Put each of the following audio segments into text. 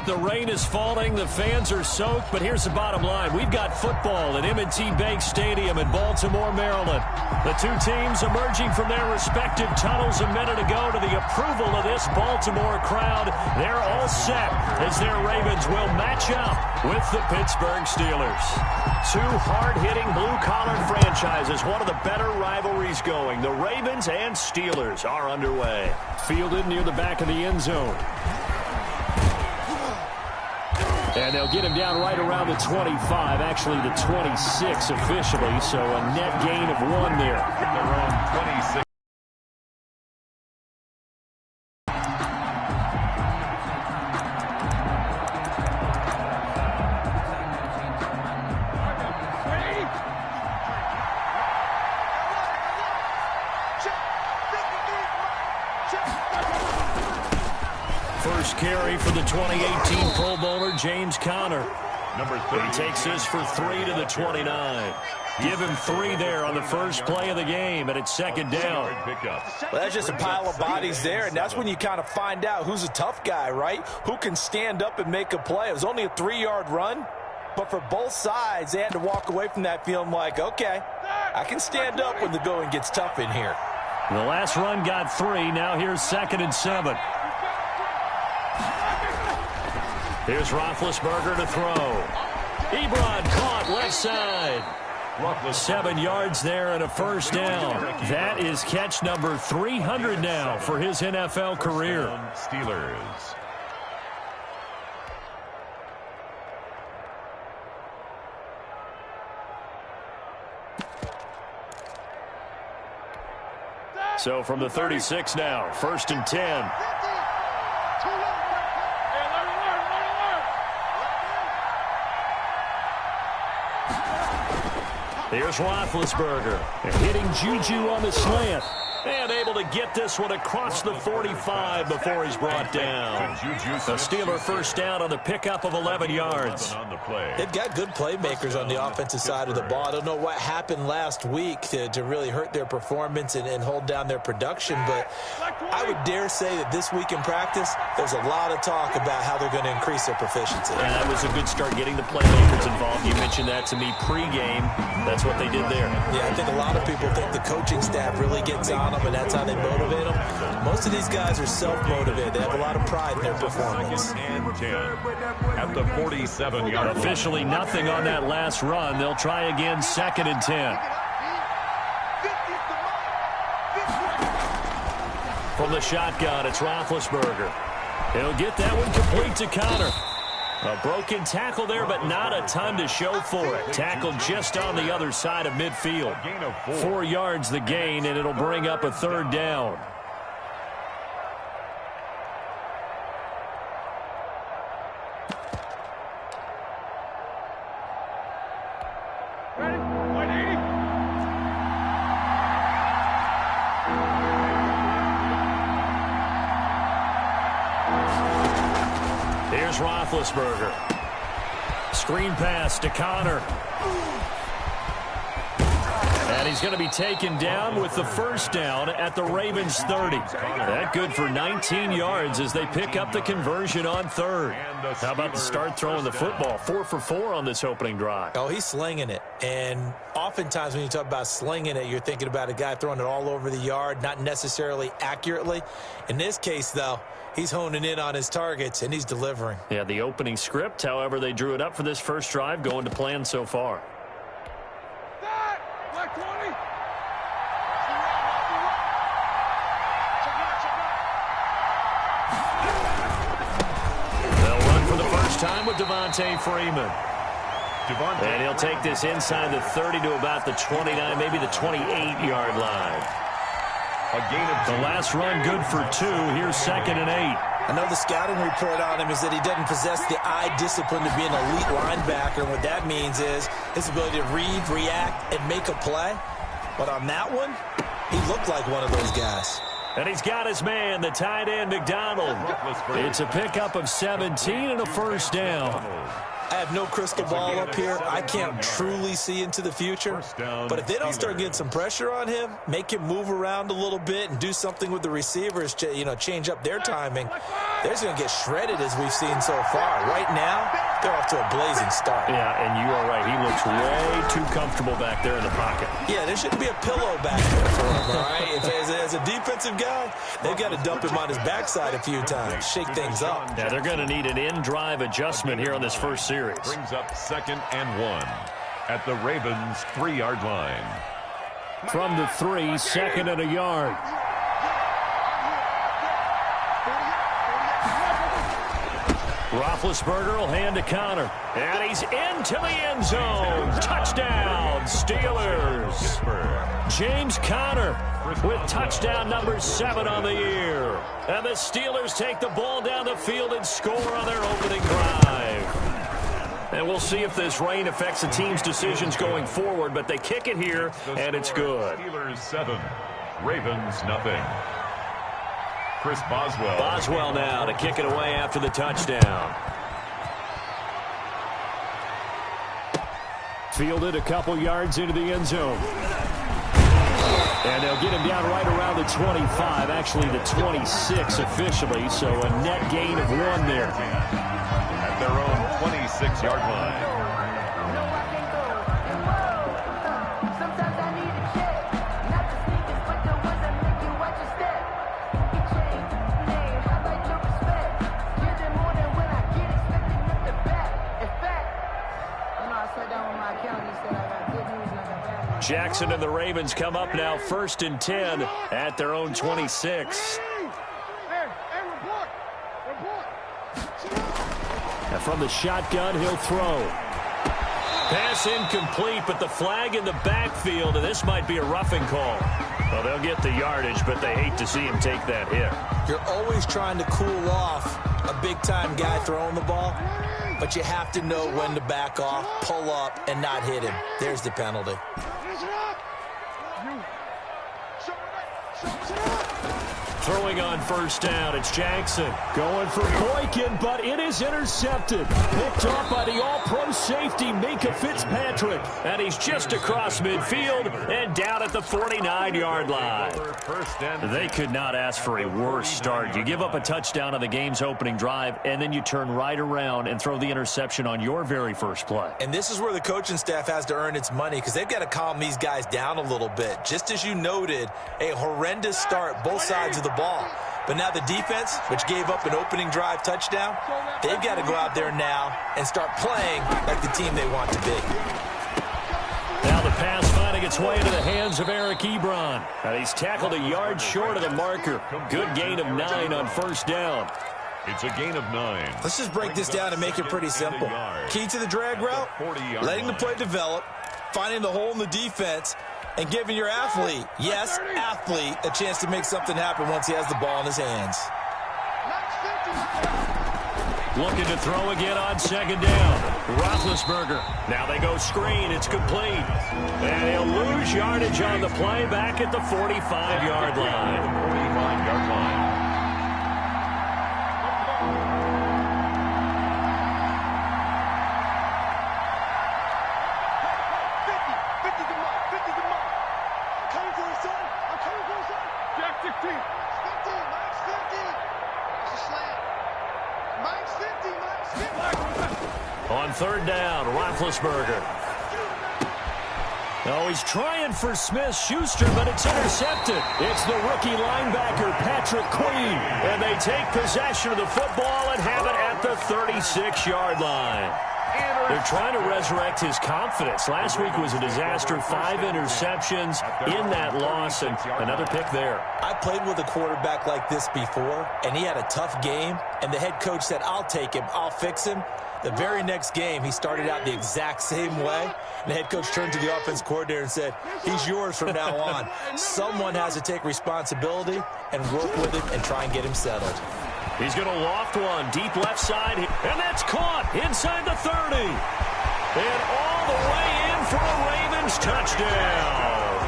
The rain is falling, the fans are soaked, but here's the bottom line. We've got football at M&T Bank Stadium in Baltimore, Maryland. The two teams emerging from their respective tunnels a minute ago to the approval of this Baltimore crowd. They're all set as their Ravens will match up with the Pittsburgh Steelers. Two hard-hitting blue-collar franchises, one of the better rivalries going. The Ravens and Steelers are underway. Fielded near the back of the end zone. And they'll get him down right around the 25, actually the 26 officially, so a net gain of 1 there. They're on 26. First carry for the 2018 Pro Bowler, James Conner. He takes this for 3 to the 29. Give him 3 there on the first play of the game, and it's second down. Well, that's just a pile of bodies there, and that's when you kind of find out who's a tough guy, right? Who can stand up and make a play. It was only a 3-yard run, but for both sides, they had to walk away from that feeling like, okay, I can stand up when the going gets tough in here. The last run got 3. Now here's 2nd and 7. Here's Roethlisberger to throw. Ebron caught left side. 7 yards there and a first down. That is catch number 300 now for his NFL career. Steelers. So from the 36 now, 1st and 10. Here's Roethlisberger. Hitting Juju on the slant. And able to get this one across the 45 before he's brought down. A Steeler first down on the pickup of 11 yards. They've got good playmakers on the offensive side of the ball. I don't know what happened last week to really hurt their performance and hold down their production, but I would dare say that this week in practice, there's a lot of talk about how they're going to increase their proficiency. And that was a good start getting the playmakers involved. You mentioned that to me pregame. That's what they did there. Yeah, I think a lot of people think the coaching staff really gets on them, and that's how they motivate them. Most of these guys are self-motivated. They have a lot of pride in their performance. And 10 at the 47-yard line. Officially nothing on that last run. They'll try again, 2nd and 10. From the shotgun, it's Roethlisberger. He'll get that one complete to Conner. A broken tackle there, but not a ton to show for it. Tackled just on the other side of midfield. 4 yards the gain, and it'll bring up a 3rd down. Here's Roethlisberger. Screen pass to Conner. And he's going to be taken down with the first down at the Ravens 30. That good for 19 yards as they pick up the conversion on 3rd. How about the start throwing the football? 4 for 4 on this opening drive. Oh, he's slinging it. And oftentimes when you talk about slinging it, you're thinking about a guy throwing it all over the yard, not necessarily accurately. In this case, though, he's honing in on his targets, and he's delivering. Yeah, the opening script, however, they drew it up for this first drive, going to plan so far. They'll run for the first time with Devonta Freeman. And he'll take this inside the 30 to about the 29, maybe the 28-yard line. The last run good for 2. Here's 2nd and 8. I know the scouting report on him is that he doesn't possess the eye discipline to be an elite linebacker. And what that means is his ability to read, react, and make a play. But on that one, he looked like one of those guys. And he's got his man, the tight end, McDonald. It's a pickup of 17 and a first down. I have no crystal ball up here. I can't truly see into the future. But if they don't start getting some pressure on him, make him move around a little bit and do something with the receivers, change up their timing, they're just going to get shredded as we've seen so far. Right now, they're off to a blazing start. Yeah, and you are right. He looks way too comfortable back there in the pocket. Yeah, there shouldn't be a pillow back there for him, all right? As a defensive guy, they've got to dump him on his backside a few times, shake things up. Yeah, they're going to need an in-drive adjustment here on this first series. Brings up 2nd and 1 at the Ravens' 3-yard line. From the 3, 2nd and a yard. Roethlisberger will hand to Connor. And he's into the end zone. Touchdown, Steelers. James Conner with touchdown number 7 on the year. And the Steelers take the ball down the field and score on their opening drive. And we'll see if this rain affects the team's decisions going forward, but they kick it here, and it's good. Steelers 7, Ravens nothing. Chris Boswell. Boswell now to kick it away after the touchdown. Fielded a couple yards into the end zone. And they'll get him down right around the 25, actually the 26 officially, so a net gain of 1 there. At their own 26-yard line. Jackson and the Ravens come up now 1st and 10 at their own 26. And from the shotgun, he'll throw. Pass incomplete, but the flag in the backfield, and this might be a roughing call. Well, they'll get the yardage, but they hate to see him take that hit. You're always trying to cool off a big-time guy throwing the ball, but you have to know when to back off, pull up, and not hit him. There's the penalty. Throwing on 1st down, it's Jackson. Going for Boykin, but it is intercepted. Picked off by the all-pro safety, Minka Fitzpatrick. And he's just across midfield and down at the 49-yard line. They could not ask for a worse start. You give up a touchdown on the game's opening drive, and then you turn right around and throw the interception on your very first play. And this is where the coaching staff has to earn its money, because they've got to calm these guys down a little bit. Just as you noted, a horrendous start, both sides of the ball. But now the defense, which gave up an opening drive touchdown, they've got to go out there now and start playing like the team they want to be. Now the pass finding its way into the hands of Eric Ebron. And he's tackled a yard short of the marker. Good gain of 9 on 1st down. It's a gain of 9. Let's just break this down and make it pretty simple. Key to the drag route, letting the play develop, finding the hole in the defense, and giving your athlete, yes, athlete, a chance to make something happen once he has the ball in his hands. Looking to throw again on 2nd down. Roethlisberger. Now they go screen. It's complete. And he'll lose yardage on the play back at the 45-yard line. 45-yard line. On 3rd down, Roethlisberger. Oh, he's trying for Smith-Schuster, but it's intercepted. It's the rookie linebacker, Patrick Queen. And they take possession of the football and have it at the 36-yard line. They're trying to resurrect his confidence. Last week was a disaster. 5 interceptions in that loss, and another pick there. I played with a quarterback like this before, and he had a tough game, and the head coach said, I'll take him, I'll fix him. The very next game, he started out the exact same way. And the head coach turned to the offense coordinator and said, he's yours from now on. Someone has to take responsibility and work with him and try and get him settled. He's going to loft one, deep left side, and that's caught inside the 30. And all the way in for a Ravens touchdown.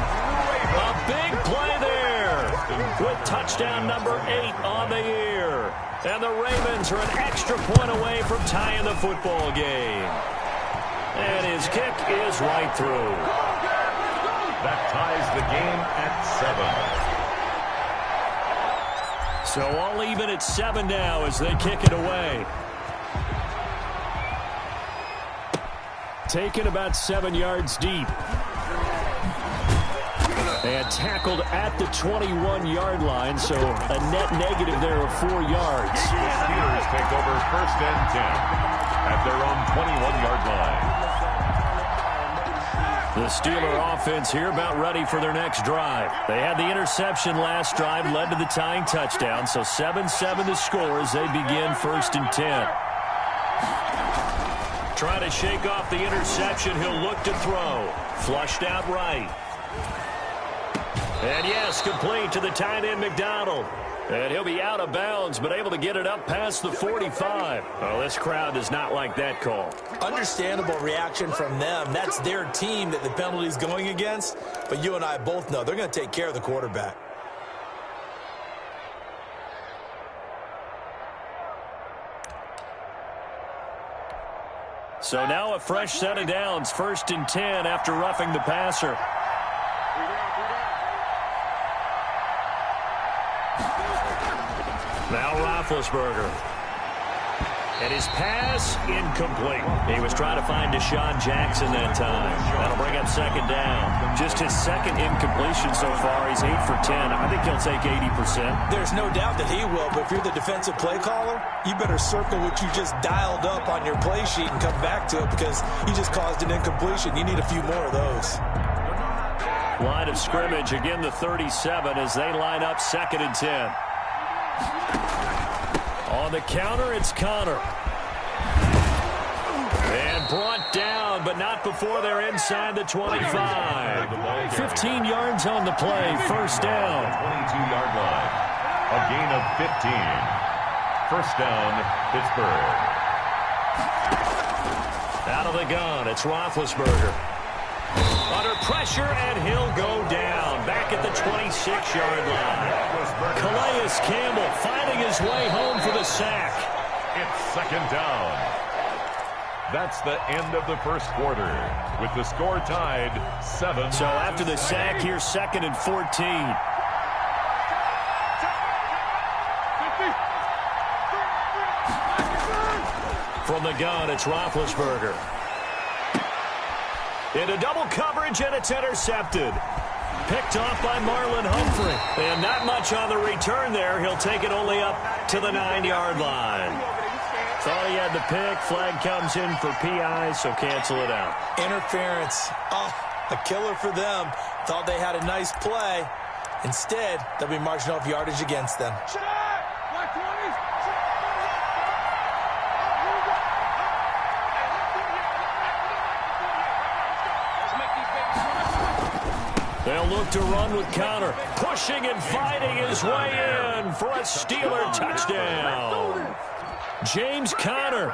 A big play there with touchdown number 8 on the year. And the Ravens are an extra point away from tying the football game. And his kick is right through. That ties the game at 7. So all even at 7 now as they kick it away. Taken about 7 yards deep. And tackled at the 21-yard line, so a net negative there of 4 yards. The Steelers take over 1st and 10 at their own 21-yard line. The Steeler offense here about ready for their next drive. They had the interception last drive, led to the tying touchdown, so 7-7 the score as they begin 1st and 10. Trying to shake off the interception, he'll look to throw. Flushed out right. And yes, complete to the tight end McDonald. And he'll be out of bounds, but able to get it up past the 45. Oh, this crowd does not like that call. Understandable reaction from them. That's their team that the penalty's going against. But you and I both know they're going to take care of the quarterback. So now a fresh set of downs, 1st and 10 after roughing the passer. Now Roethlisberger. And his pass incomplete. He was trying to find Deshaun Jackson that time. That'll bring up 2nd down. Just his 2nd incompletion so far. He's 8 for 10. I think he'll take 80%. There's no doubt that he will, but if you're the defensive play caller, you better circle what you just dialed up on your play sheet and come back to it because you just caused an incompletion. You need a few more of those. Line of scrimmage, again the 37 as they line up 2nd and 10. On the counter, it's Connor. And brought down, but not before they're inside the 25. 15 yards on the play, 1st down. 22-yard line. A gain of 15. 1st down, Pittsburgh. Out of the gun, it's Roethlisberger. Under pressure, and he'll go down. Back at the 26-yard line. Calais Campbell finding his way home for the sack. It's 2nd down. That's the end of the 1st quarter, with the score tied 7. So after the sack, here's 2nd and 14. From the gun, it's Roethlisberger. Into double coverage, and it's intercepted. Picked off by Marlon Humphrey. And not much on the return there. He'll take it only up to the 9-yard line. Thought he had the pick. Flag comes in for PI, so cancel it out. Interference. Oh, a killer for them. Thought they had a nice play. Instead, they'll be marching off yardage against them. They'll look to run with Connor. Pushing and fighting his way in for a Steeler touchdown. James Conner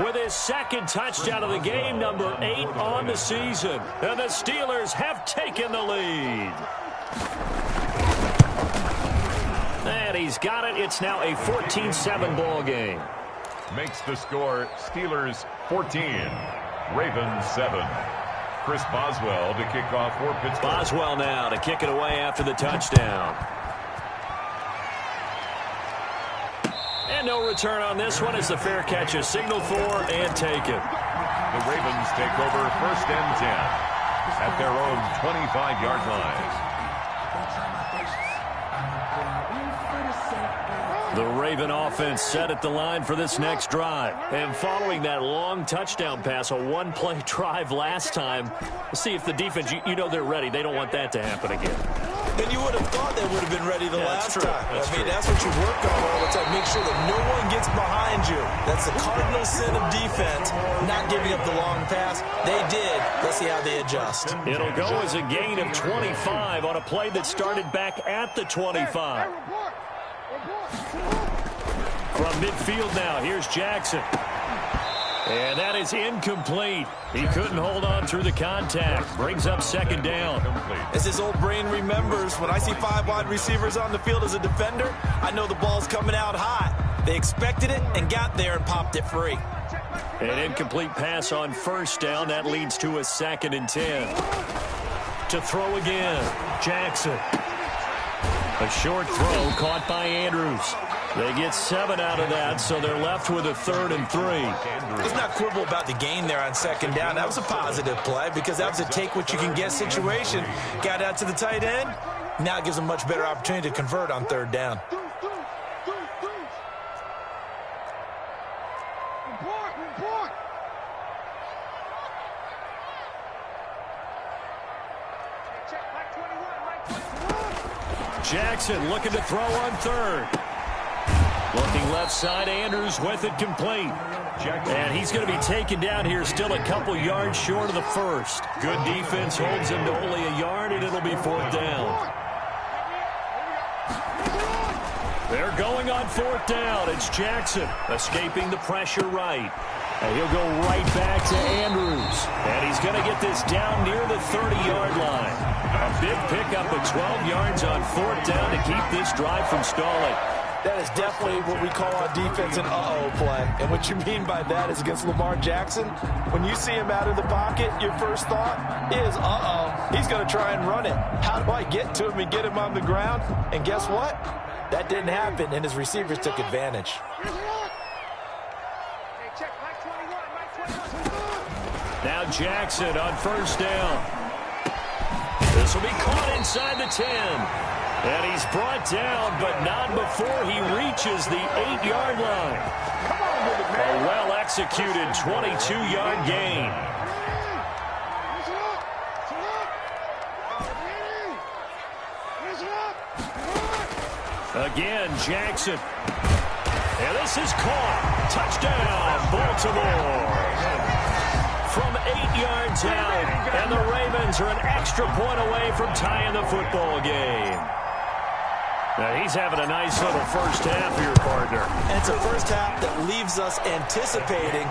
with his 2nd touchdown of the game, number 8 on the season. And the Steelers have taken the lead. And he's got it. It's now a 14-7 ball game. Makes the score Steelers 14, Ravens 7. Chris Boswell to kick off for Pittsburgh. Boswell now to kick it away after the touchdown. And no return on this one as the fair catch is signaled for and taken. The Ravens take over 1st and 10 at their own 25-yard line. The Raven offense set at the line for this next drive. And following that long touchdown pass, a one-play drive last time, let's see if the defense, you know they're ready. They don't want that to happen again. And you would have thought they would have been ready the last time. That's true. That's what you work on all the time. Make sure that no one gets behind you. That's the cardinal sin of defense, not giving up the long pass. They did. Let's see how they adjust. It'll go as a gain of 25 on a play that started back at the 25. From midfield now, here's Jackson. And that is incomplete. He couldn't hold on through the contact. Brings up 2nd down. As his old brain remembers, when I see 5 wide receivers on the field as a defender, I know the ball's coming out hot. They expected it and got there and popped it free. An incomplete pass on 1st down. That leads to a 2nd and 10. To throw again, Jackson. A short throw caught by Andrews. They get 7 out of that, so they're left with a 3rd and 3. Let's not quibble about the gain there on 2nd down. That was a positive play because that was a take-what-you-can-get situation. Got out to the tight end. Now it gives them much better opportunity to convert on 3rd down. Jackson looking to throw on 3rd. Looking left side, Andrews with it complete. And he's going to be taken down here, still a couple yards short of the 1st. Good defense holds him to only a yard, and it'll be 4th down. They're going on 4th down. It's Jackson escaping the pressure right. And he'll go right back to Andrews. And he's going to get this down near the 30-yard line. A big pickup of 12 yards on 4th down to keep this drive from stalling. That is definitely what we call on defense an uh-oh play. And what you mean by that is against Lamar Jackson, when you see him out of the pocket, your first thought is, uh-oh, he's going to try and run it. How do I get to him and get him on the ground? And guess what? That didn't happen, and his receivers took advantage. Now Jackson on 1st down. This will be caught inside the 10. And he's brought down, but not before he reaches the 8-yard line. A well-executed 22-yard gain. Again, Jackson. And this is caught. Touchdown, Baltimore. From 8 yards out, and the Ravens are an extra point away from tying the football game. Now, he's having a nice little first half here, partner. And it's a first half that leaves us anticipating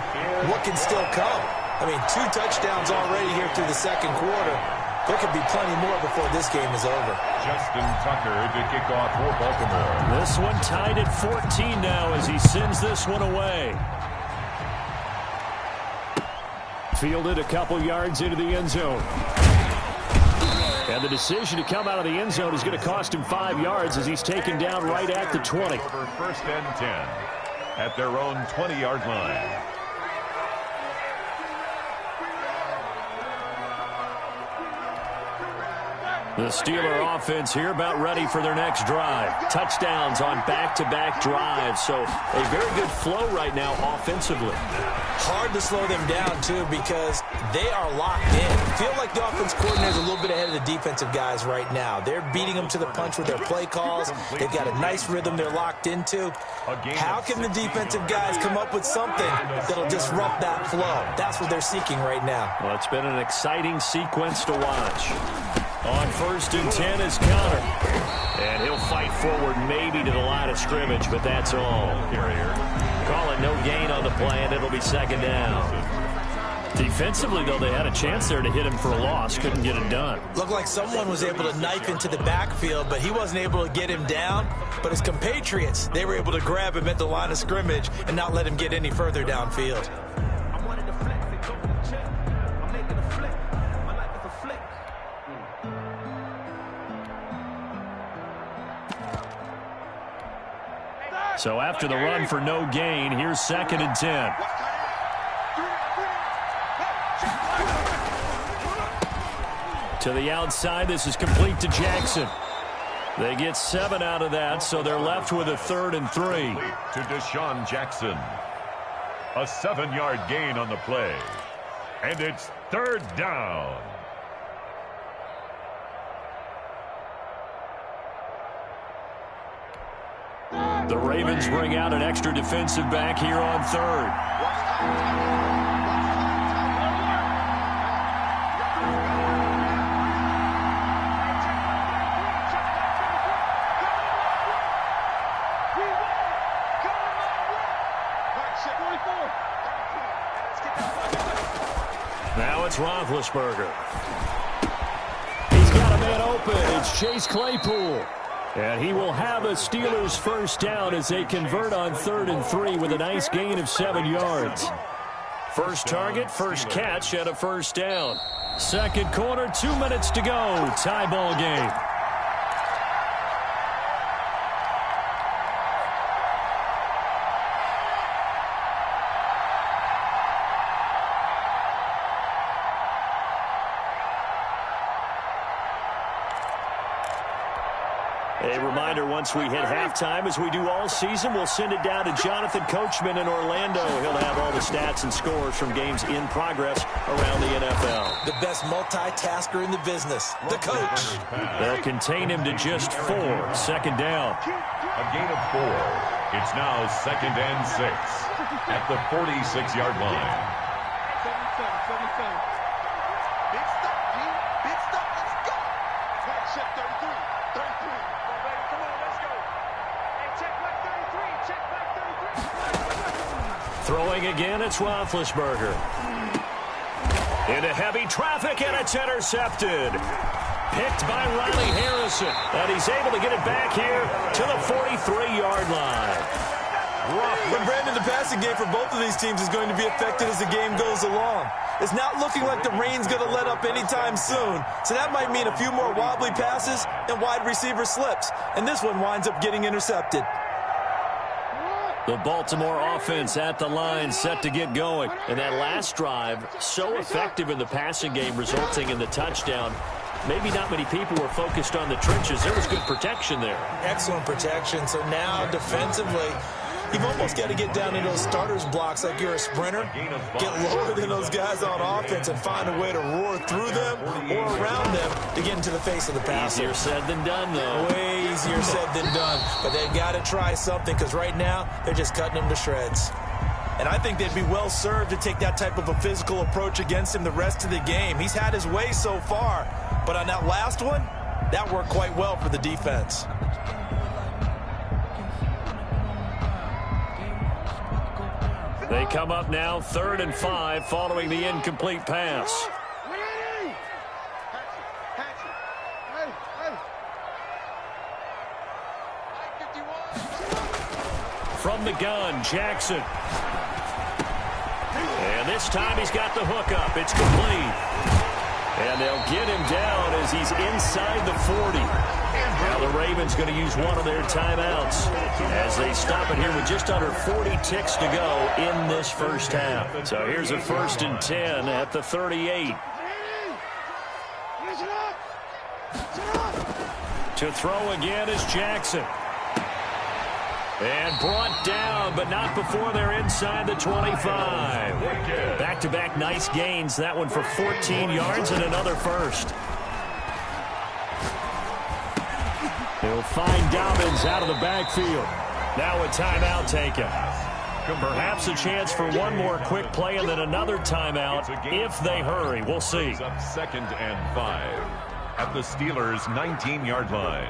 what can still come. I mean, 2 touchdowns already here through the 2nd quarter. There could be plenty more before this game is over. Justin Tucker to kick off for Baltimore. This one tied at 14 now as he sends this one away. Fielded a couple yards into the end zone. And the decision to come out of the end zone is going to cost him 5 yards as he's taken down right at the 20. Over 1st and 10 at their own 20-yard line. The Steeler offense here about ready for their next drive. Touchdowns on back-to-back drives. So a very good flow right now offensively. Hard to slow them down, too, because they are locked in. Feel like the offense coordinator is a little bit ahead of the defensive guys right now. They're beating them to the punch with their play calls. They've got a nice rhythm they're locked into. How can the defensive guys come up with something that'll disrupt that flow? That's what they're seeking right now. Well, it's been an exciting sequence to watch. On 1st and 10 is Connor. And he'll fight forward maybe to the line of scrimmage, but that's all. Call it no gain on the play, and it'll be 2nd down. Defensively, though, they had a chance there to hit him for a loss. Couldn't get it done. Looked like someone was able to knife into the backfield, but he wasn't able to get him down. But his compatriots, they were able to grab him at the line of scrimmage and not let him get any further downfield. So after the run for no gain, here's 2nd and 10. To the outside, this is complete to Jackson. They get 7 out of that, so they're left with a 3rd and 3. To Deshaun Jackson. A 7-yard gain on the play. And it's 3rd down. The Ravens bring out an extra defensive back here on 3rd. Now it's Roethlisberger. He's got a man open. It's Chase Claypool. And he will have a Steelers first down as they convert on 3rd and 3 with a nice gain of 7 yards. First target, first catch at a 1st down. 2nd quarter, 2 minutes to go. Tie ball game. A reminder, once we hit halftime, as we do all season, we'll send it down to Jonathan Coachman in Orlando. He'll have all the stats and scores from games in progress around the NFL. The best multitasker in the business, the coach. They'll contain him to just 4. Second down. A gain of 4. It's now 2nd and 6 at the 46-yard line. Throwing again, it's Roethlisberger. Into heavy traffic, and it's intercepted. Picked by Riley Harrison, and he's able to get it back here to the 43-yard line. But Brandon, the passing game for both of these teams is going to be affected as the game goes along. It's not looking like the rain's going to let up anytime soon, so that might mean a few more wobbly passes and wide receiver slips, and this one winds up getting intercepted. The Baltimore offense at the line, set to get going. And that last drive, so effective in the passing game, resulting in the touchdown. Maybe not many people were focused on the trenches. There was good protection there. Excellent protection. So now defensively, you've almost got to get down into those starters blocks like you're a sprinter. Get lower than those guys on offense and find a way to roar through them or around them to get into the face of the passer. Easier said than done, though. Way easier said than done. But they've got to try something because right now they're just cutting them to shreds. And I think they'd be well served to take that type of a physical approach against him the rest of the game. He's had his way so far. But on that last one, that worked quite well for the defense. They come up now 3rd and 5 following the incomplete pass. From the gun, Jackson. And this time he's got the hook up. It's complete. And they'll get him down as he's inside the 40. Now the Ravens going to use one of their timeouts as they stop it here with just under 40 ticks to go in this first half. So here's a 1st and 10 at the 38. To throw again is Jackson. And brought down, but not before they're inside the 25. Back-to-back nice gains. That one for 14 yards and another first. He'll find Dobbins out of the backfield. Now a timeout taken. Perhaps a chance for one more quick play and then another timeout if they hurry. We'll see. 2nd and 5 at the Steelers' 19-yard line.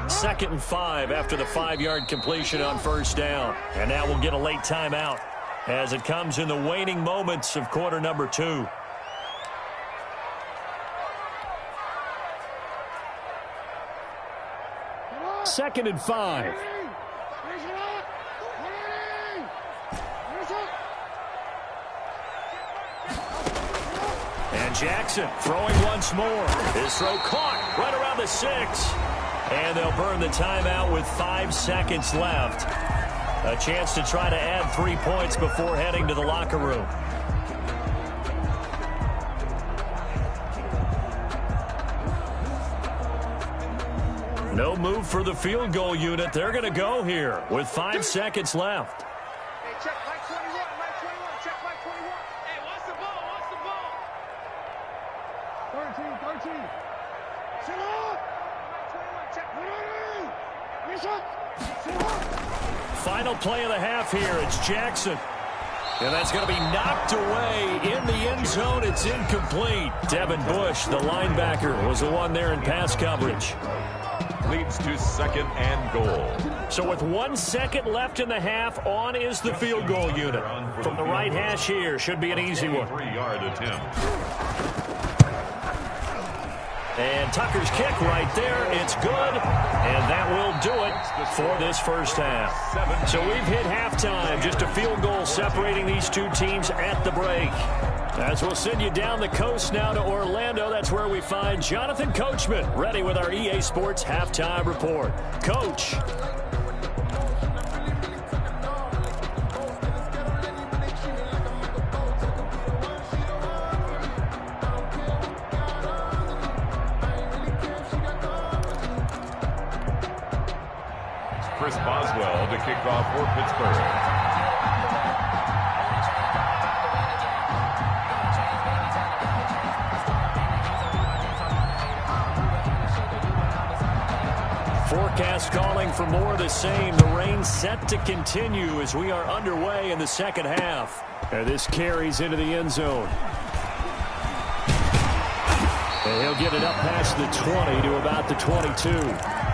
Second and 5 after the 5-yard completion on first down. And now we'll get a late timeout as it comes in the waning moments of quarter number 2. Second and 5. And Jackson throwing once more. His throw caught right around the 6. And they'll burn the timeout with 5 seconds left. A chance to try to add 3 points before heading to the locker room. No move for the field goal unit. They're going to go here with 5 seconds left. Hey, check Mike 21, Mike 21, check Mike 21. Hey, watch the ball, watch the ball. 13. Sit up. Final play of the half here. It's Jackson. And that's going to be knocked away in the end zone. It's incomplete. Devin Bush, the linebacker, was the one there in pass coverage. Leads to 2nd and goal. So with 1 second left in the half, on is the field goal unit. From the right hash here, should be an easy one. 3-yard attempt. And Tucker's kick right there. It's good. And that will do it for this first half. So we've hit halftime. Just a field goal separating these two teams at the break. As we'll send you down the coast now to Orlando, that's where we find Jonathan Coachman ready with our EA Sports Halftime Report. Coach. Chris Boswell to kick off for Pittsburgh. Forecast calling for more of the same. The rain set to continue as we are underway in the second half. And this carries into the end zone. And he'll get it up past the 20 to about the 22.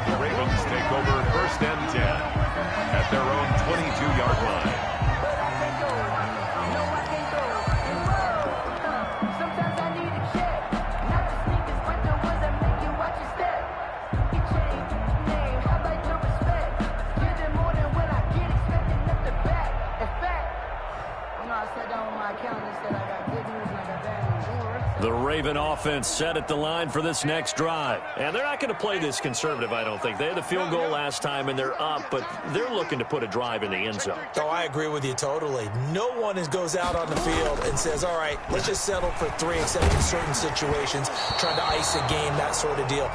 The Ravens take over 1st and 10 at their own 22-yard line. The Raven offense set at the line for this next drive. And they're not going to play this conservative, I don't think. They had the field goal last time, and they're up, but they're looking to put a drive in the end zone. Oh, I agree with you totally. No one goes out on the field and says, all right, let's just settle for 3, except in certain situations, trying to ice a game, that sort of deal.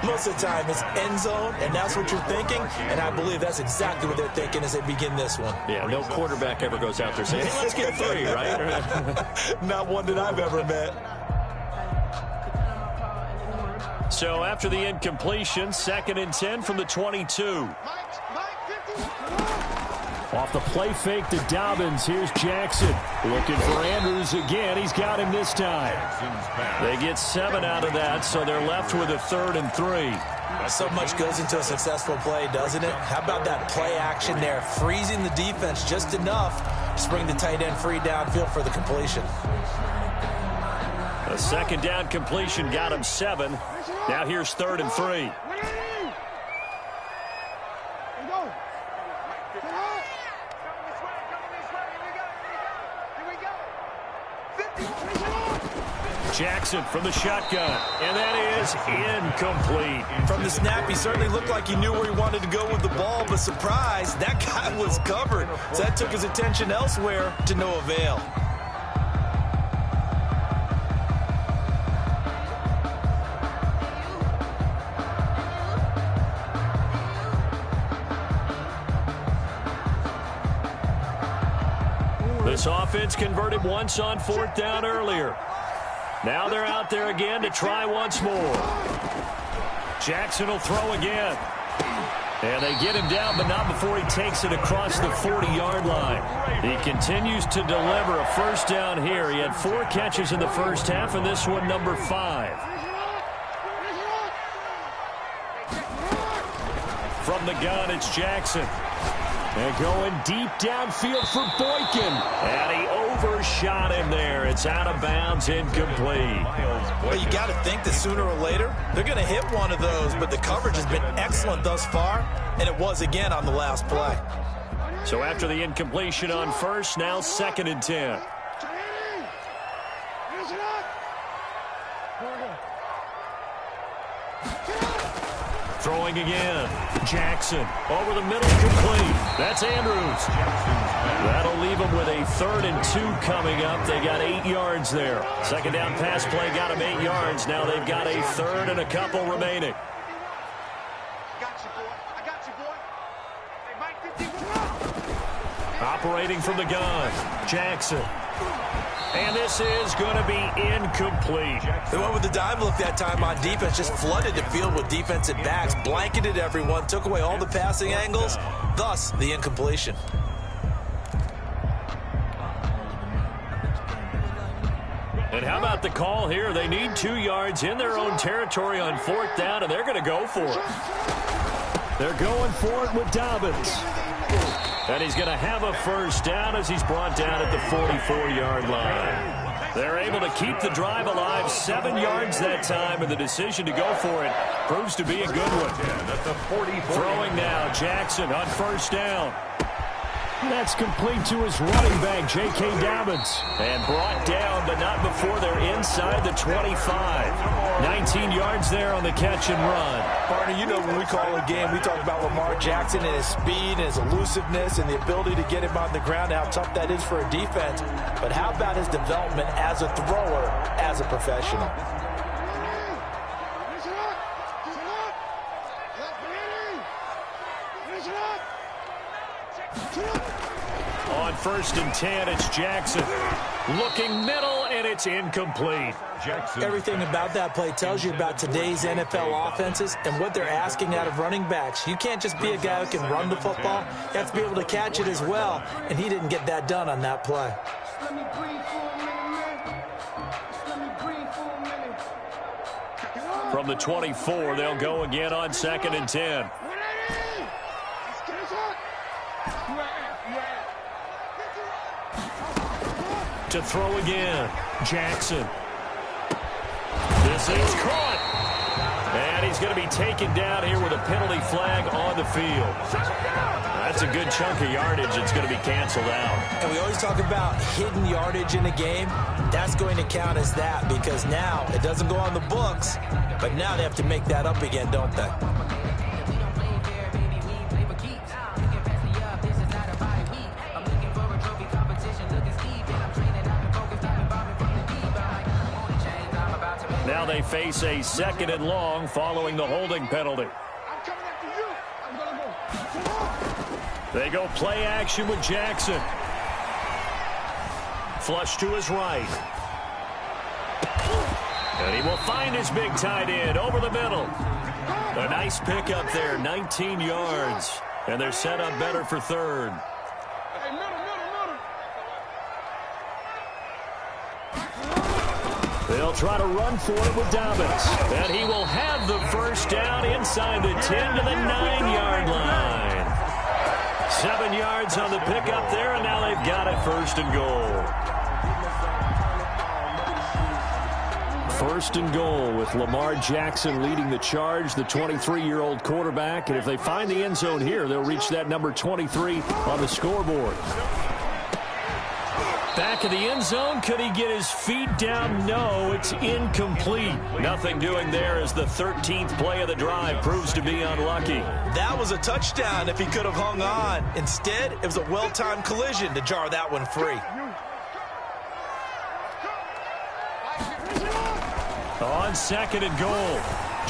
Most of the time, it's end zone, and that's what you're thinking, and I believe that's exactly what they're thinking as they begin this one. Yeah, no quarterback ever goes out there saying, hey, let's get 3, right? Not one that I've ever met. So after the incompletion, 2nd and 10 from the 22. Off the play fake to Dobbins. Here's Jackson. Looking for Andrews again. He's got him this time. They get 7 out of that, so they're left with a 3rd and 3. So much goes into a successful play, doesn't it? How about that play action there? Freezing the defense just enough to bring the tight end free downfield for the completion. A 2nd down completion got him 7. Now here's 3rd and 3. Jackson from the shotgun, and that is incomplete. From the snap, he certainly looked like he knew where he wanted to go with the ball, but surprise, that guy was covered. So that took his attention elsewhere to no avail. This offense converted once on 4th down earlier. Now they're out there again to try once more. Jackson will throw again. And they get him down, but not before he takes it across the 40-yard line. He continues to deliver a 1st down here. He had 4 catches in the first half, and this one number 5. From the gun, it's Jackson. And going deep downfield for Boykin. And he overshot him there. It's out of bounds, incomplete. Well, you got to think that sooner or later, they're going to hit one of those, but the coverage has been excellent thus far, and it was again on the last play. So after the incompletion on 1st, now 2nd and 10. Throwing again. Jackson over the middle, complete. That's Andrews. That'll leave them with a 3rd and 2 coming up. They got 8 yards there. 2nd down pass play got them 8 yards. Now they've got a 3rd and a couple remaining. Operating from the gun, Jackson. And this is going to be incomplete. They went with the dive look that time on defense, just flooded the field with defensive backs, blanketed everyone, took away all the passing angles, thus the incompletion. And how about the call here? They need 2 yards in their own territory on 4th down, and they're going to go for it. They're going for it with Dobbins. And he's going to have a 1st down as he's brought down at the 44-yard line. They're able to keep the drive alive, 7 yards that time, and the decision to go for it proves to be a good one. Throwing now, Jackson on 1st down. That's complete to his running back, J.K. Dobbins. And brought down, but not before they're inside the 25. 19 yards there on the catch and run. Partner, you know when we call a game, we talk about Lamar Jackson and his speed and his elusiveness and the ability to get him on the ground, how tough that is for a defense. But how about his development as a thrower, as a professional? Finish it up! On 1st and 10, it's Jackson. Looking middle, and it's incomplete. Jackson. Everything about that play tells you about today's NFL offenses and what they're asking out of running backs. You can't just be a guy who can run the football. You have to be able to catch it as well, and he didn't get that done on that play. From the 24, they'll go again on 2nd and 10. To throw again, Jackson. This is caught. And he's going to be taken down here with a penalty flag on the field. That's a good chunk of yardage. It's going to be canceled out. And we always talk about hidden yardage in a game. That's going to count as that because now it doesn't go on the books, but now they have to make that up again, don't they? Now they face a 2nd and long following the holding penalty. They go play action with Jackson. Flush to his right. And he will find his big tight end over the middle. A nice pickup there, 19 yards. And they're set up better for 3rd. They'll try to run for it with Dobbins. And he will have the first down inside the 10 to the 9-yard line. 7 yards on the pickup there, and now they've got it 1st and goal. 1st and goal with Lamar Jackson leading the charge, the 23-year-old quarterback. And if they find the end zone here, they'll reach that number 23 on the scoreboard. Back of the end zone. Could he get his feet down? No, it's incomplete. Nothing doing there as the 13th play of the drive proves to be unlucky. That was a touchdown if he could have hung on. Instead, it was a well-timed collision to jar that one free. On 2nd and goal,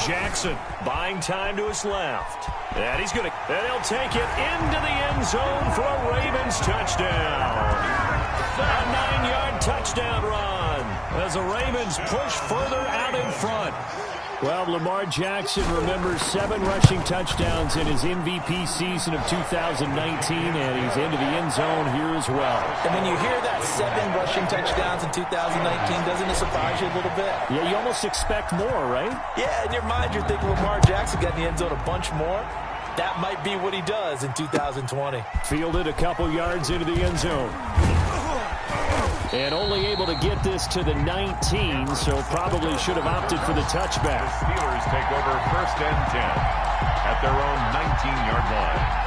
Jackson buying time to his left. And he's going to, and he'll take it into the end zone for a Ravens touchdown. A 9-yard touchdown run as the Ravens push further out in front. Well, Lamar Jackson remembers 7 rushing touchdowns in his MVP season of 2019, and he's into the end zone here as well. And when you hear that 7 rushing touchdowns in 2019, doesn't it surprise you a little bit? Yeah, you almost expect more, right? Yeah, in your mind, you're thinking Lamar Jackson got in the end zone a bunch more. That might be what he does in 2020. Fielded a couple yards into the end zone. And only able to get this to the 19, so probably should have opted for the touchback. The Steelers take over 1st and 10 at their own 19-yard line.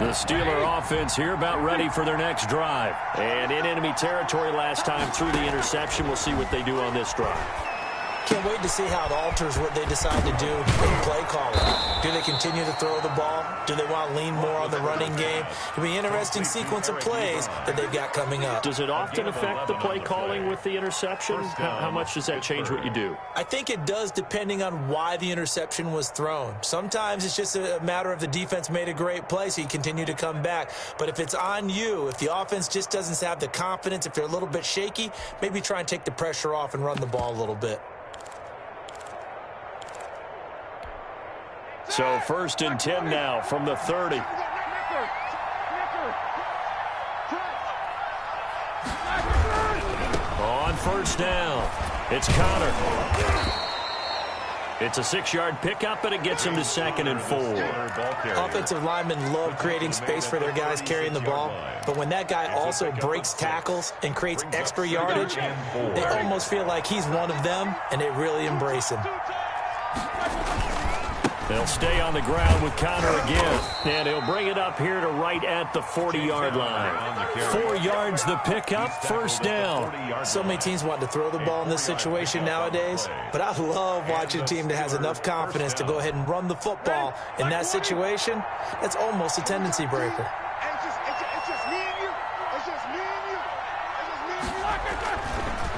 The Steeler offense here about ready for their next drive. And in enemy territory last time through the interception. We'll see what they do on this drive. Can't wait to see how it alters what they decide to do in play calling. Do they continue to throw the ball? Do they want to lean more on the running game? It'll be an interesting sequence of plays that they've got coming up. Does it often affect the play calling with the interception? How much does that change what you do? I think it does depending on why the interception was thrown. Sometimes it's just a matter of the defense made a great play, so you continue to come back. But if it's on you, if the offense just doesn't have the confidence, if they're a little bit shaky, maybe try and take the pressure off and run the ball a little bit. So 1st and 10 now from the 30. On 1st down, it's Connor. It's a 6-yard pickup, and it gets him to 2nd and 4. Offensive linemen love creating space for their guys carrying the ball, but when that guy also breaks tackles and creates extra yardage, they almost feel like he's one of them, and they really embrace him. They'll stay on the ground with Connor again, and he'll bring it up here to right at the 40-yard line. 4 yards the pickup, 1st down. So many teams want to throw the ball in this situation nowadays, but I love watching a team that has enough confidence to go ahead and run the football in that situation. That's almost a tendency breaker.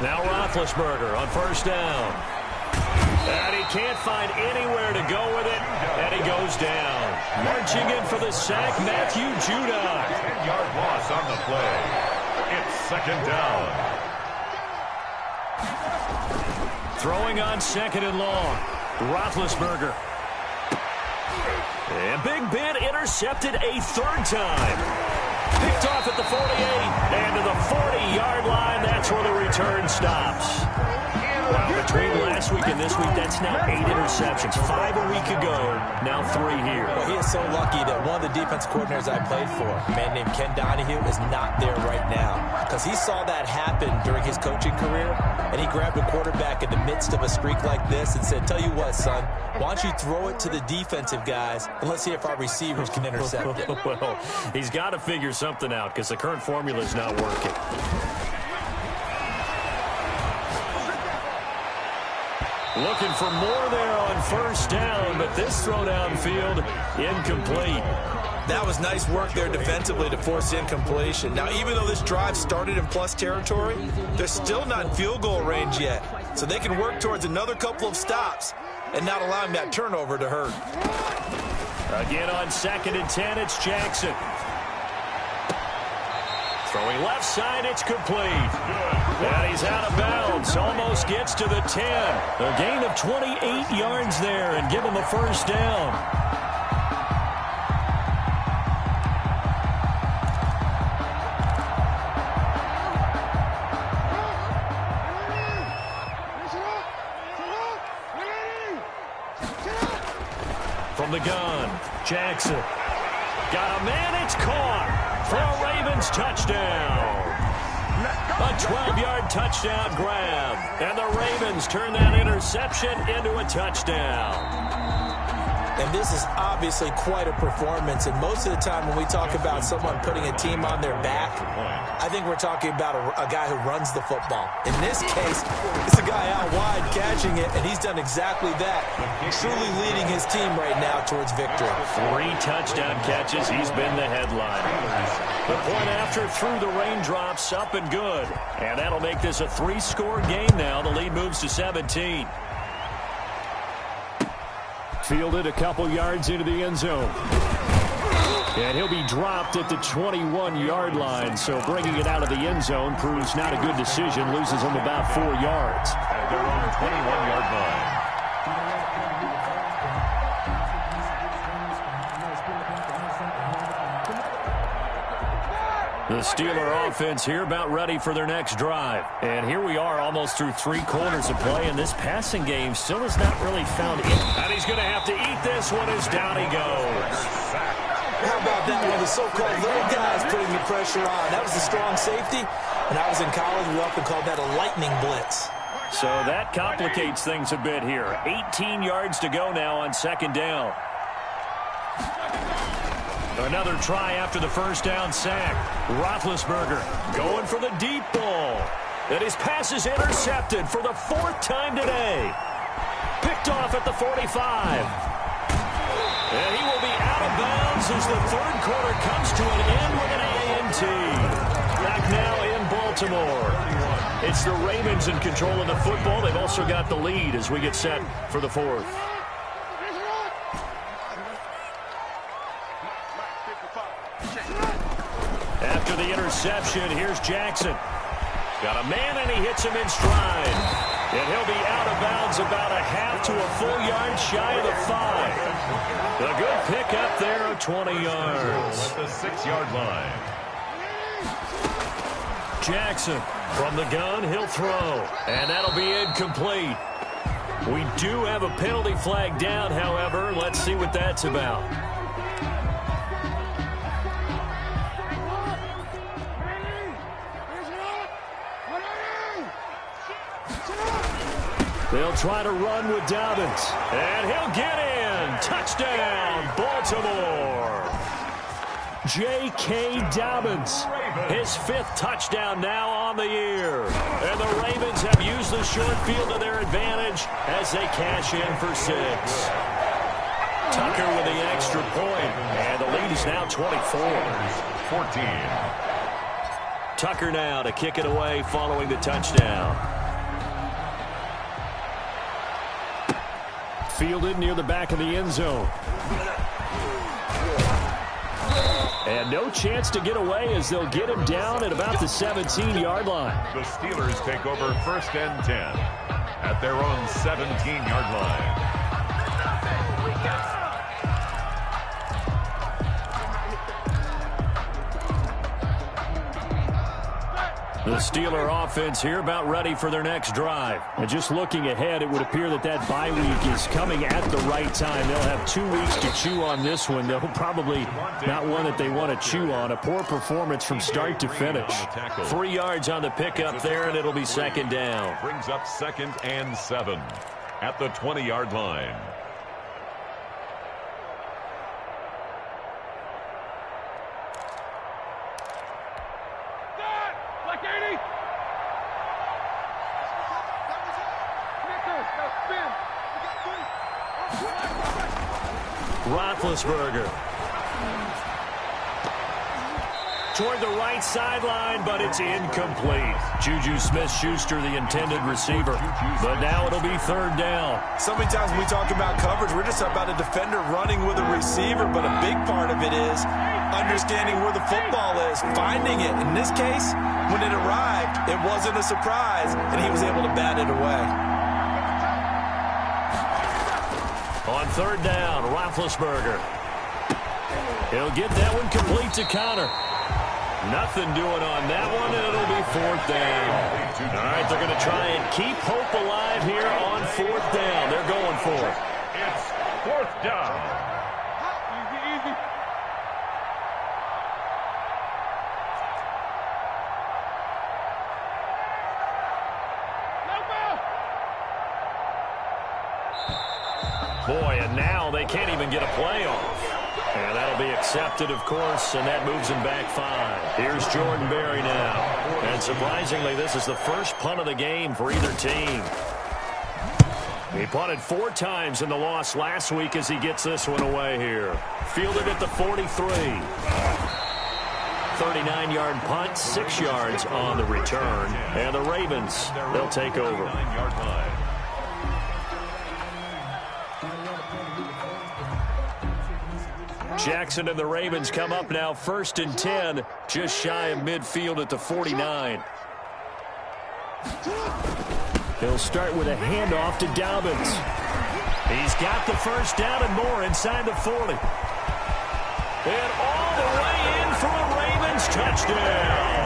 Now Roethlisberger on 1st down. And he can't find anywhere to go with it, and he goes down. Marching in for the sack, Matthew Judon. 10-yard loss on the play. It's second down. Throwing on second and long. Roethlisberger. And Big Ben intercepted a third time. Picked off at the 48, and to the 40-yard line, that's where the return stops. Wow, between last week and this week, that's now 8 interceptions. 5 a week ago, now 3 here. Well, he is so lucky that one of the defense coordinators I played for, a man named Ken Donahue, is not there right now. Because he saw that happen during his coaching career, and he grabbed a quarterback in the midst of a streak like this and said, tell you what, son, why don't you throw it to the defensive guys, and let's see if our receivers can intercept it. Well, he's got to figure something out because the current formula is not working. Looking for more there on first down, but this throw downfield, incomplete. That was nice work there defensively to force incompletion. Now, even though this drive started in plus territory, they're still not in field goal range yet. So they can work towards another couple of stops and not allowing that turnover to hurt. Again on 2nd and 10, it's Jackson. Throwing left side, it's complete. And he's out of bounds. Almost gets to the 10. A gain of 28 yards there and give him a first down. From the gun, Jackson. Got a man, it's caught. For a Ravens touchdown. A 12-yard touchdown grab. And the Ravens turn that interception into a touchdown. And this is obviously quite a performance. And most of the time when we talk about someone putting a team on their back, I think we're talking about a guy who runs the football. In this case, it's a guy out wide catching it, and he's done exactly that, truly leading his team right now towards victory. 3 touchdown catches. He's been the headline. The point after through the raindrops, up and good. And that'll make this a 3-score game now. The lead moves to 17. Fielded a couple yards into the end zone. And he'll be dropped at the 21-yard line. So bringing it out of the end zone proves not a good decision. Loses him about 4 yards. At their own 21-yard line. The Steeler offense here about ready for their next drive. And here we are almost through 3 quarters of play, and this passing game still has not really found it. And he's going to have to eat this one as down he goes. How about that one? The so-called little guys putting the pressure on. That was a strong safety. When I was in college, we often called that a lightning blitz. So that complicates things a bit here. 18 yards to go now on 2nd down. Another try after the first down sack. Roethlisberger going for the deep ball. And his pass is intercepted for the 4th time today. Picked off at the 45. And he will be out of bounds as the 3rd quarter comes to an end with an A&T. Back now in Baltimore. It's the Ravens in control of the football. They've also got the lead as we get set for the 4th. After the interception, here's Jackson. Got a man, and he hits him in stride. And he'll be out of bounds about a half to a full yard shy of the 5. A good pickup there of 20 yards. At the 6-yard line. Jackson from the gun, he'll throw. And that'll be incomplete. We do have a penalty flag down, however. Let's see what that's about. They'll try to run with Dobbins. And he'll get in. Touchdown, Baltimore. J.K. Dobbins. His 5th touchdown now on the year. And the Ravens have used the short field to their advantage as they cash in for 6. Tucker with the extra point. And the lead is now 24. 14. Tucker now to kick it away following the touchdown. Fielded near the back of the end zone. And no chance to get away as they'll get him down at about the 17-yard line. The Steelers take over 1st and 10 at their own 17-yard line. The Steeler offense here about ready for their next drive. And just looking ahead, it would appear that bye week is coming at the right time. They'll have 2 weeks to chew on this one. They'll probably not one that they want to chew on. A poor performance from start to finish. 3 yards on the pickup there, and it'll be 2nd down. Brings up 2nd and 7 at the 20-yard line. Roethlisberger toward the right sideline, but it's incomplete. Juju Smith-Schuster, the intended receiver, but now it'll be 3rd down. So many times when we talk about coverage, we're just about a defender running with a receiver, but a big part of it is understanding where the football is, finding it. In this case, when it arrived, it wasn't a surprise, and he was able to bat it away. On 3rd down, Roethlisberger. He'll get that one complete to Connor. Nothing doing on that one, and it'll be 4th down. All right, they're going to try and keep hope alive here on 4th down. They're going for it. It's 4th down. Easy. Boy, and now they can't even get a play off. And that'll be accepted, of course, and that moves him back 5. Here's Jordan Berry now. And surprisingly, this is the first punt of the game for either team. He punted 4 times in the loss last week as he gets this one away here. Fielded at the 43. 39-yard punt, 6 yards on the return. And the Ravens, they'll take over. 9-yard line. Jackson and the Ravens come up now 1st and 10, just shy of midfield at the 49. He'll start with a handoff to Dobbins. He's got the 1st down and more inside the 40. And all the way in for a Ravens touchdown.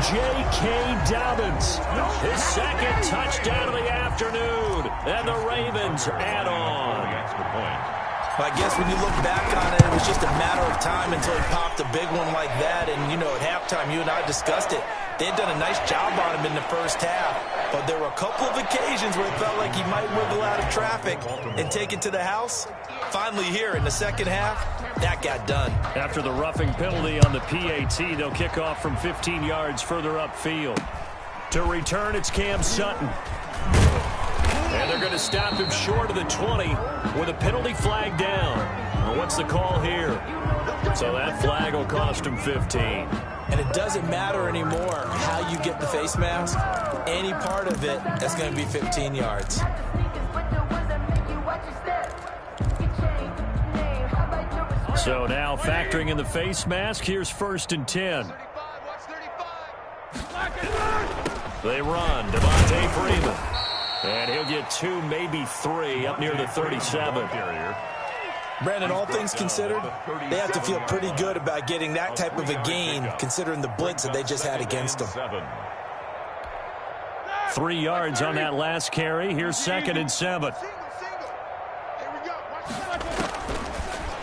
J.K. Dobbins, his 2nd touchdown of the afternoon. And the Ravens add on. Extra point. I guess when you look back on it, it was just a matter of time until he popped a big one like that. And, you know, at halftime, you and I discussed it. They had done a nice job on him in the 1st half. But there were a couple of occasions where it felt like he might wiggle out of traffic and take it to the house. Finally here in the 2nd half, that got done. After the roughing penalty on the PAT, they'll kick off from 15 yards further upfield. To return, it's Cam Sutton. And they're going to stop him short of the 20 with a penalty flag down. Well, what's the call here? So that flag will cost him 15. And it doesn't matter anymore how you get the face mask. Any part of it, that's going to be 15 yards. So now factoring in the face mask, here's 1st and 10. They run. Devonta Freeman. And he'll get 2, maybe 3 up near the 37. Brandon, all things considered, they have to feel pretty good about getting that type of a gain, considering the blitz that they just had against them. 3 yards on that last carry. Here's 2nd and 7.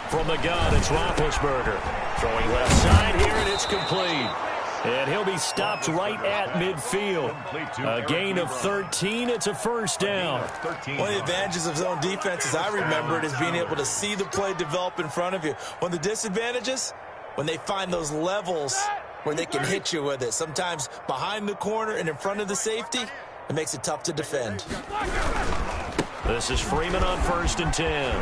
From the gun, it's Roethlisberger. Throwing left side here, and it's complete. And he'll be stopped right at midfield. A gain of 13. It's a 1st down. One of the advantages of zone defense, as I remember it, is being able to see the play develop in front of you. One of the disadvantages, when they find those levels where they can hit you with it. Sometimes behind the corner and in front of the safety, it makes it tough to defend. This is Freeman on 1st and 10.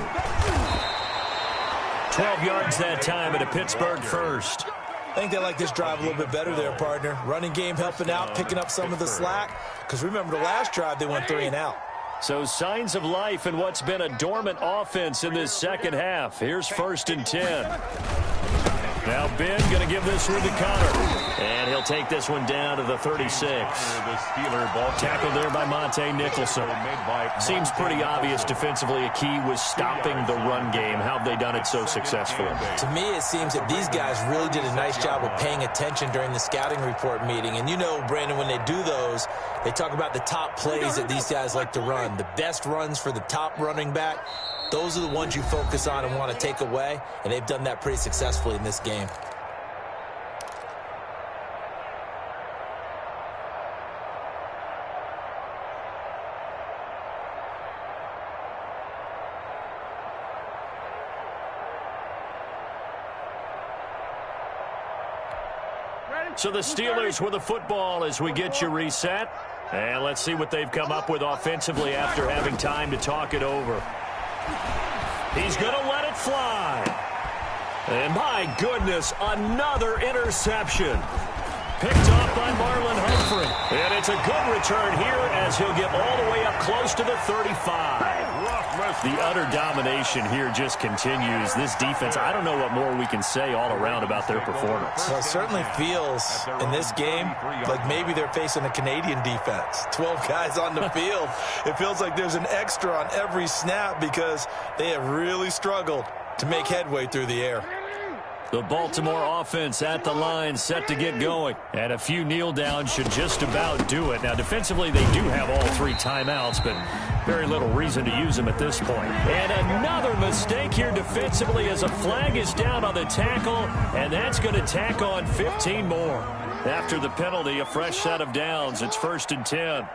12 yards that time at a Pittsburgh 1st. I think they like this drive a little bit better there, partner. Running game helping out, picking up some of the slack. Because remember the last drive, they went 3 and out. So signs of life in what's been a dormant offense in this second half. Here's 1st and 10. Now Ben going to give this one to Connor. And he'll take this one down to the 36. Tackled there by Monte Nicholson. Seems pretty obvious defensively a key was stopping the run game. How have they done it so successfully? To me, it seems that these guys really did a nice job of paying attention during the scouting report meeting. And you know, Brandon, when they do those, they talk about the top plays that these guys like to run. The best runs for the top running back. Those are the ones you focus on and want to take away, and they've done that pretty successfully in this game. So the Steelers with the football as we get you reset. And let's see what they've come up with offensively after having time to talk it over. He's going to let it fly. And my goodness, another interception. Picked off by Marlon Humphrey. And it's a good return here as he'll get all the way up close to the 35. The utter domination here just continues. This defense, I don't know what more we can say all around about their performance. Well, it certainly feels in this game like maybe they're facing a Canadian defense. 12 guys on the field. It feels like there's an extra on every snap because they have really struggled to make headway through the air. The Baltimore offense at the line set to get going. And a few kneel downs should just about do it. Now, defensively, they do have all 3 timeouts, but very little reason to use them at this point. And another mistake here defensively as a flag is down on the tackle, and that's going to tack on 15 more. After the penalty, a fresh set of downs. It's 1st and 10.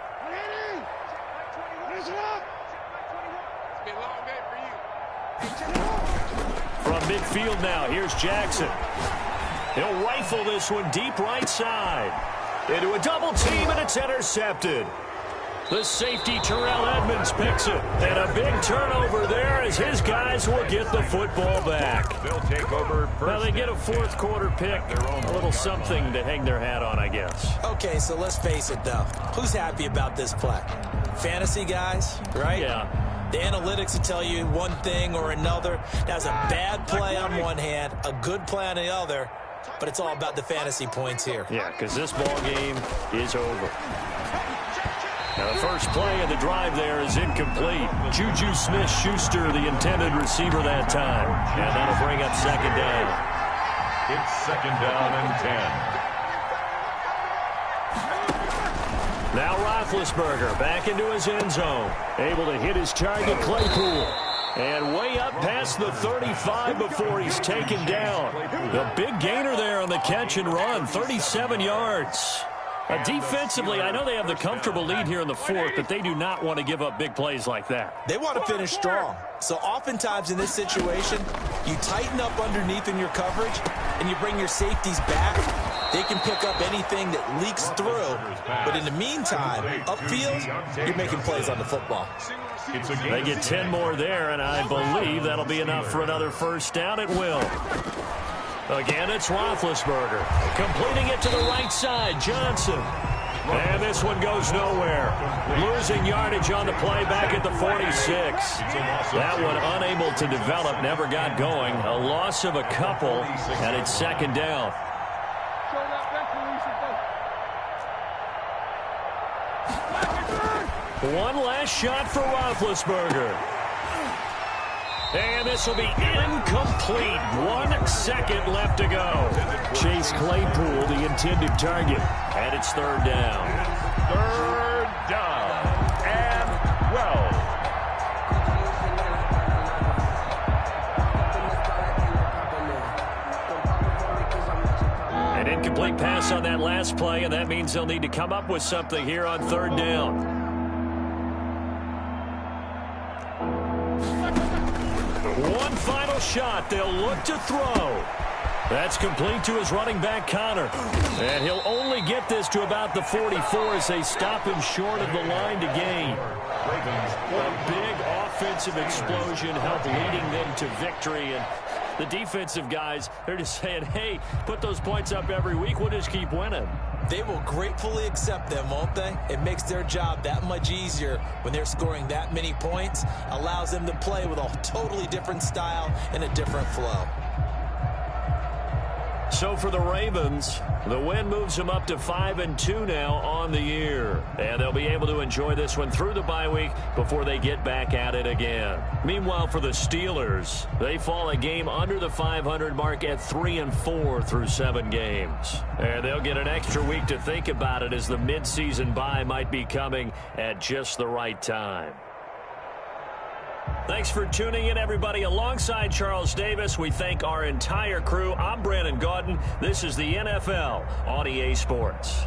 From midfield now, here's Jackson. He'll rifle this one deep right side. Into a double team, and it's intercepted. The safety, Terrell Edmonds, picks it. And a big turnover there as his guys will get the football back. They'll take over first. Now they get a 4th quarter pick. A little something to hang their hat on, I guess. Okay, so let's face it, though. Who's happy about this play? Fantasy guys, right? Yeah. The analytics will tell you one thing or another. That's a bad play on one hand, a good play on the other, but it's all about the fantasy points here. Yeah, because this ball game is over. Now the first play of the drive there is incomplete. Juju Smith-Schuster, the intended receiver that time. And that'll bring up 2nd down. It's 2nd down and 10. Now Roethlisberger back into his end zone. Able to hit his target, Claypool. And way up past the 35 before he's taken down. The big gainer there on the catch and run, 37 yards. Defensively, I know they have the comfortable lead here in the 4th, but they do not want to give up big plays like that. They want to finish strong. So oftentimes in this situation, you tighten up underneath in your coverage, and you bring your safeties back. They can pick up anything that leaks through. But in the meantime, upfield, you're making plays on the football. They get 10 more there, and I believe that'll be enough for another 1st down. It will. Again, it's Roethlisberger. Completing it to the right side, Johnson. And this one goes nowhere. Losing yardage on the play back at the 46. That one unable to develop, never got going. A loss of a couple, and it's 2nd down. One last shot for Roethlisberger. And this will be incomplete. 1 second left to go. Chase Claypool, the intended target. And it's 3rd down. 3rd down and 12. An incomplete pass on that last play, and that means they'll need to come up with something here on 3rd down. One final shot. They'll look to throw. That's complete to his running back, Connor. And he'll only get this to about the 44 as they stop him short of the line to gain. A big offensive explosion helped leading them to victory. And the defensive guys, they're just saying, hey, put those points up every week. We'll just keep winning. They will gratefully accept them, won't they? It makes their job that much easier when they're scoring that many points, allows them to play with a totally different style and a different flow. So for the Ravens, the win moves them up to 5-2 now on the year. And they'll be able to enjoy this one through the bye week before they get back at it again. Meanwhile, for the Steelers, they fall a game under the 500 mark at 3-4 through 7 games. And they'll get an extra week to think about it as the midseason bye might be coming at just the right time. Thanks for tuning in, everybody. Alongside Charles Davis, we thank our entire crew. I'm Brandon Gaudin. This is the NFL on EA Sports.